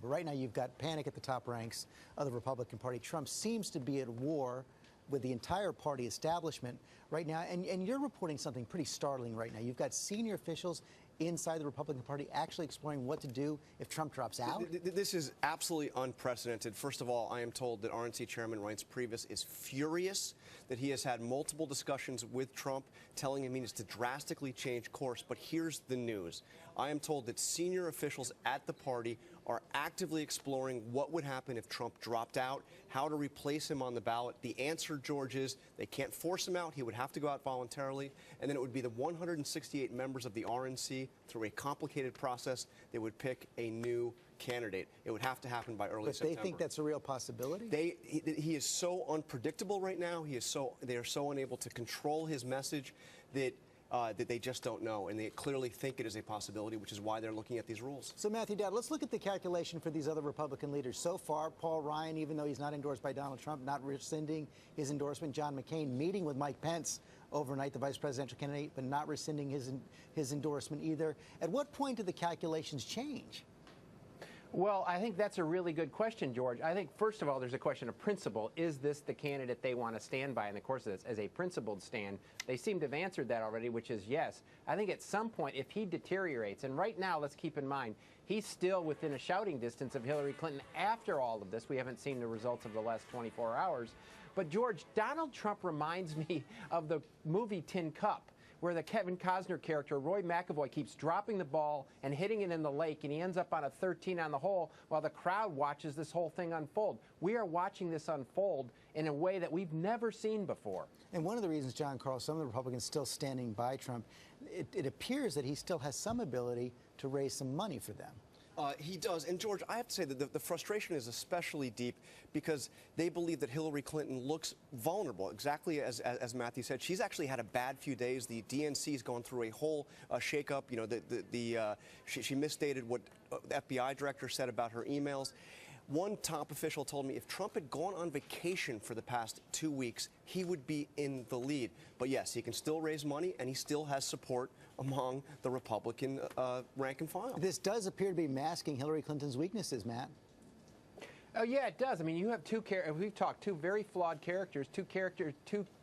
But right now you've got panic at the top ranks of the Republican Party. Trump seems to be at war with the entire party establishment right now. And you're reporting something pretty startling right now. You've got senior officials inside the Republican Party actually exploring what to do if Trump drops out? This is absolutely unprecedented. First of all, I am told that RNC Chairman Reince Priebus is furious that he has had multiple discussions with Trump telling him he needs to drastically change course. But here's the news. I am told that senior officials at the party are actively exploring what would happen if Trump dropped out, how to replace him on the ballot. The answer, George, is they can't force him out. He would have to go out voluntarily. And then it would be the 168 members of the RNC through a complicated process. They would pick a new candidate. It would have to happen by early September. But they think that's a real possibility? He is so unpredictable right now. They are so unable to control his message that they just don't know, and they clearly think it is a possibility, which is why they're looking at these rules. So, Matthew Dowd, let's look at the calculation for these other Republican leaders. So far, Paul Ryan, even though he's not endorsed by Donald Trump, not rescinding his endorsement. John McCain meeting with Mike Pence overnight, the vice presidential candidate, but not rescinding his endorsement either. At what point do the calculations change? Well, I think that's a really good question, George. I think, first of all, there's a question of principle. Is this the candidate they want to stand by in the course of this as a principled stand? They seem to have answered that already, which is yes. I think at some point, if he deteriorates, and right now, let's keep in mind, he's still within a shouting distance of Hillary Clinton after all of this. We haven't seen the results of the last 24 hours. But, George, Donald Trump reminds me of the movie Tin Cup, where the Kevin Costner character, Roy McAvoy, keeps dropping the ball and hitting it in the lake, and he ends up on a 13 on the hole while the crowd watches this whole thing unfold. We are watching this unfold in a way that we've never seen before. And one of the reasons, John Carl, some of the Republicans still standing by Trump, it appears that he still has some ability to raise some money for them. He does. And, George, I have to say that the frustration is especially deep because they believe that Hillary Clinton looks vulnerable, exactly as Matthew said. She's actually had a bad few days. The DNC is going through a whole shakeup. You know, she misstated what the FBI director said about her emails. One top official told me if Trump had gone on vacation for the past 2 weeks, he would be in the lead. But yes, he can still raise money, and he still has support among the Republican rank and file. This does appear to be masking Hillary Clinton's weaknesses, Matt. Oh, yeah, it does. I mean, you have we've talked two very flawed characters, two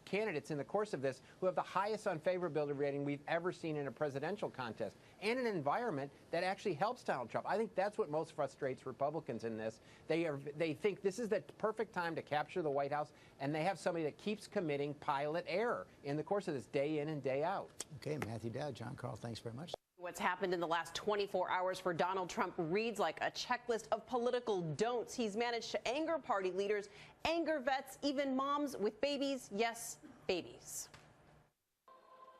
candidates in the course of this who have the highest unfavorability rating we've ever seen in a presidential contest, and an environment that actually helps Donald Trump. I think that's what most frustrates Republicans in this. They think this is the perfect time to capture the White House, and they have somebody that keeps committing pilot error in the course of this day in and day out. Okay, Matthew Dowd, John Carl, thanks very much. What's happened in the last 24 hours for Donald Trump reads like a checklist of political don'ts. He's managed to anger party leaders, anger vets, even moms with babies. Yes, babies.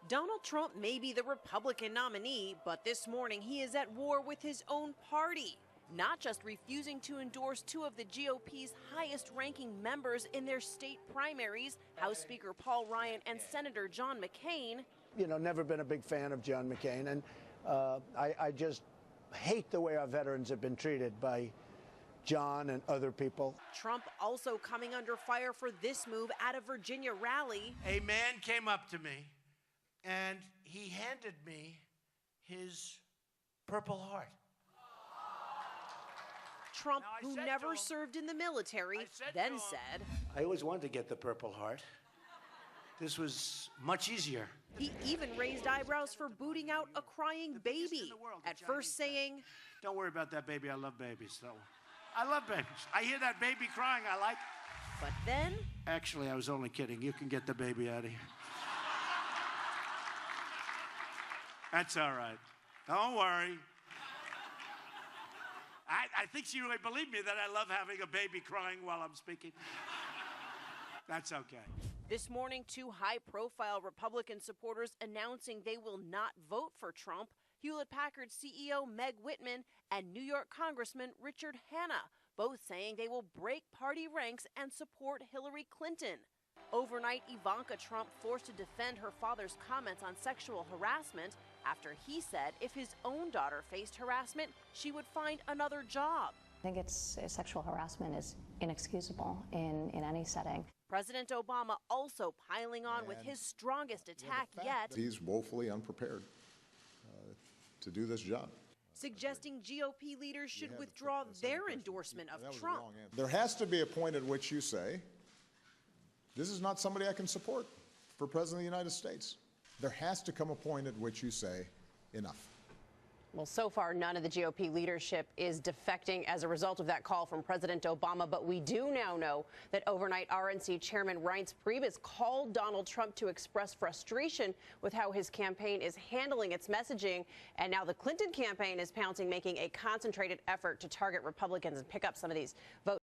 Donald Trump may be the Republican nominee, but this morning he is at war with his own party, not just refusing to endorse two of the GOP's highest-ranking members in their state primaries, House Speaker Paul Ryan and Senator John McCain. You know, never been a big fan of John McCain, and I just hate the way our veterans have been treated by John and other people. Trump also coming under fire for this move at a Virginia rally. A man came up to me, and he handed me his Purple Heart. Trump, who never served in the military, then said, I always wanted to get the Purple Heart. This was much easier. He even raised eyebrows for booting out a crying baby, at first saying, don't worry about that baby, I love babies. So I love babies. I hear that baby crying, I like. But then... Actually, I was only kidding. You can get the baby out of here. That's all right. Don't worry. I think she really believed me that I love having a baby crying while I'm speaking. That's okay. This morning, two high-profile Republican supporters announcing they will not vote for Trump, Hewlett-Packard CEO Meg Whitman and New York Congressman Richard Hanna, both saying they will break party ranks and support Hillary Clinton. Overnight, Ivanka Trump forced to defend her father's comments on sexual harassment after he said if his own daughter faced harassment, she would find another job. I think sexual harassment is inexcusable in any setting. President Obama also piling on with his strongest attack yet. He's woefully unprepared to do this job. suggesting GOP leaders should withdraw their endorsement of Trump. There has to be a point at which you say, this is not somebody I can support for President of the United States. There has to come a point at which you say, enough. Well, so far, none of the GOP leadership is defecting as a result of that call from President Obama. But we do now know that overnight RNC Chairman Reince Priebus called Donald Trump to express frustration with how his campaign is handling its messaging. And now the Clinton campaign is pouncing, making a concentrated effort to target Republicans and pick up some of these votes.